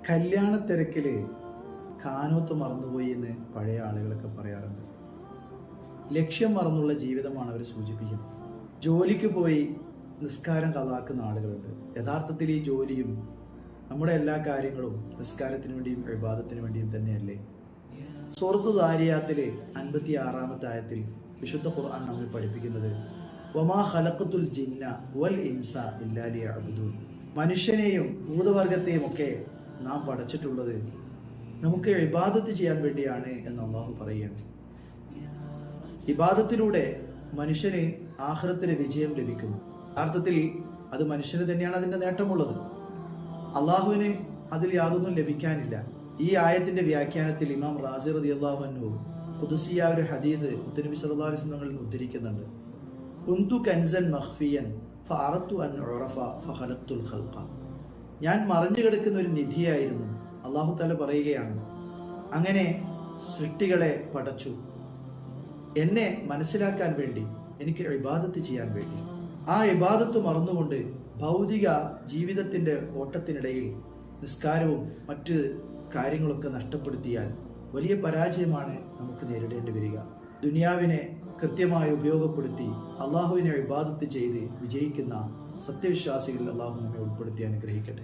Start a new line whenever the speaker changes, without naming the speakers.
കല്യാണ തിരക്കില് കാനോത്ത് മറന്നുപോയി എന്ന് പഴയ ആളുകളൊക്കെ പറയാറുണ്ട്. ലക്ഷ്യം മറന്നുള്ള ജീവിതമാണ് അവർ സൂചിപ്പിക്കുന്നത്. ജോലിക്ക് പോയി നിസ്കാരം കളാക്കുന്ന ആളുകളുണ്ട്. യഥാർത്ഥത്തിൽ ഈ ജോലിയും നമ്മുടെ എല്ലാ കാര്യങ്ങളും നിസ്കാരത്തിന് വേണ്ടിയും ഇബാദത്തിന് വേണ്ടിയും തന്നെയല്ലേ? സൂറത്തു ദാരിയാത്തിലെ 56-ാമത്തെ ആയത്തിൽ വിശുദ്ധ ഖുർആൻ നമ്മെ പഠിപ്പിക്കുന്നത് വമാ ഖലഖതുൽ ജിന്ന വൽ ഇൻസ ഇല്ലാ ലിയഅ്ബുദൂൻ. മനുഷ്യനെയും ഭൂതവർഗത്തെയും ഒക്കെ നാം പഠിച്ചിട്ടുള്ളത് നമുക്ക് ഇബാദത്ത് ചെയ്യാൻ വേണ്ടിയാണ് എന്ന് അള്ളാഹു പറയുകയാണ്. ഇബാദത്തിലൂടെ മനുഷ്യന് ആഖിറത്തിലെ വിജയം ലഭിക്കുന്നു. യഥാർത്ഥത്തിൽ അത് മനുഷ്യന് തന്നെയാണ് അതിന്റെ നേട്ടമുള്ളത്. അള്ളാഹുവിന് അതിൽ യാതൊന്നും ലഭിക്കാനില്ല. ഈ ആയത്തിന്റെ വ്യാഖ്യാനത്തിൽ ഇമാം റാസി റളിയല്ലാഹു അൻഹു ഖുദ്സിയ ഒരു ഹദീസ് നബി സല്ലല്ലാഹു അലൈഹി വസല്ലം ഉദ്ധരിക്കുന്നുണ്ട്. കുന്തു കൻസൻ മഖ്ഫിയൻ ഫഅറത്തു അൻ ഉറഫ ഫഖലഖ്തുൽ ഖൽഖ. ഞാൻ മറഞ്ഞു കിടക്കുന്ന ഒരു നിധിയായിരുന്നു. അല്ലാഹു തആല പറയുകയാണ്, അങ്ങനെ സൃഷ്ടികളെ പടച്ചു എന്നെ മനസ്സിലാക്കാൻ വേണ്ടി, എനിക്ക് ഇബാദത്ത് ചെയ്യാൻ വേണ്ടി. ആ ഇബാദത്ത് മറന്നുകൊണ്ട് ഭൗതിക ജീവിതത്തിന്റെ ഓട്ടത്തിനിടയിൽ നിസ്കാരവും മറ്റ് കാര്യങ്ങളൊക്കെ നഷ്ടപ്പെടുത്തിയാൽ വലിയ പരാജയമാണ് നമുക്ക് നേരിടേണ്ടി വരിക. ദുനിയാവിനെ കൃത്യമായി ഉപയോഗപ്പെടുത്തി അള്ളാഹുവിനെ ഇബാദത്ത് ചെയ്ത് വിജയിക്കുന്ന സത്യവിശ്വാസികളിൽ അള്ളാഹു നമ്മെ ഉൾപ്പെടുത്തി അനുഗ്രഹിക്കട്ടെ.